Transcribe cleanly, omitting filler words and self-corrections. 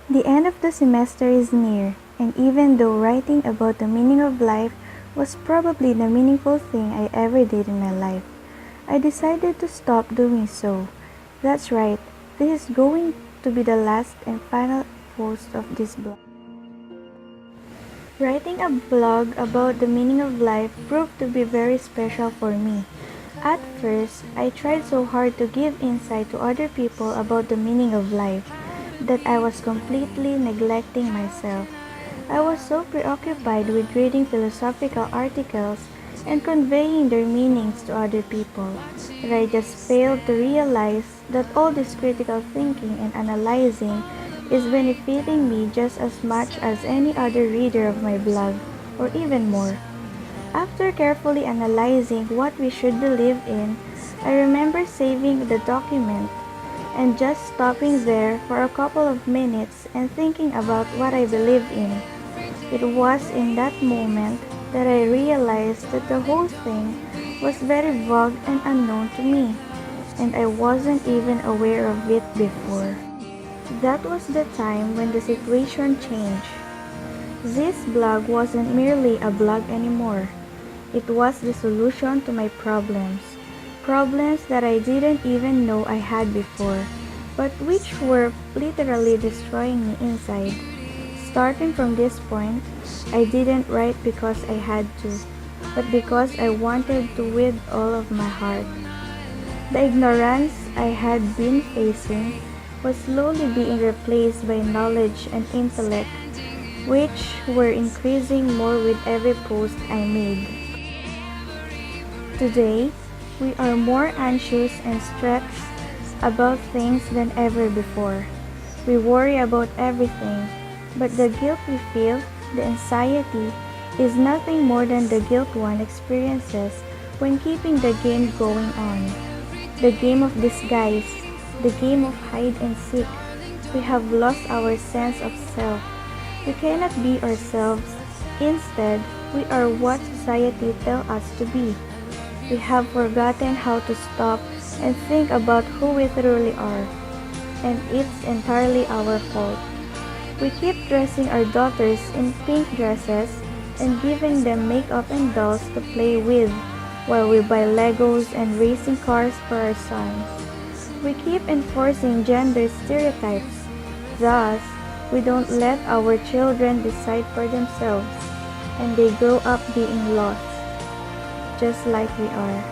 The end of the semester is near, and even though writing about the meaning of life was probably the meaningful thing I ever did in my life, I decided to stop doing so. That's right, this is going to be the last and final post of this blog. Writing a blog about the meaning of life proved to be very special for me. At first, I tried so hard to give insight to other people about the meaning of life that I was completely neglecting myself. I was so preoccupied with reading philosophical articles and conveying their meanings to other people that I just failed to realize that all this critical thinking and analyzing is benefiting me just as much as any other reader of my blog, or even more. After carefully analyzing what we should believe in, I remember saving the document and just stopping there for a couple of minutes and thinking about what I believe in. It was in that moment that I realized that the whole thing was very vague and unknown to me, and I wasn't even aware of it before. That was the time when the situation changed. This blog wasn't merely a blog anymore. It was the solution to my problems. Problems that I didn't even know I had before, but which were literally destroying me inside. Starting from this point, I didn't write because I had to, but because I wanted to with all of my heart. The ignorance I had been facing was slowly being replaced by knowledge and intellect, which were increasing more with every post I made. Today, we are more anxious and stressed about things than ever before. We worry about everything, but the guilt we feel, the anxiety, is nothing more than the guilt one experiences when keeping the game going on. The game of disguise, the game of hide and seek. We have lost our sense of self. We cannot be ourselves. Instead, we are what society tells us to be. We have forgotten how to stop and think about who we truly are, and it's entirely our fault. We keep dressing our daughters in pink dresses and giving them makeup and dolls to play with, while we buy Legos and racing cars for our sons. We keep enforcing gender stereotypes. Thus, we don't let our children decide for themselves, and they grow up being lost, just like we are.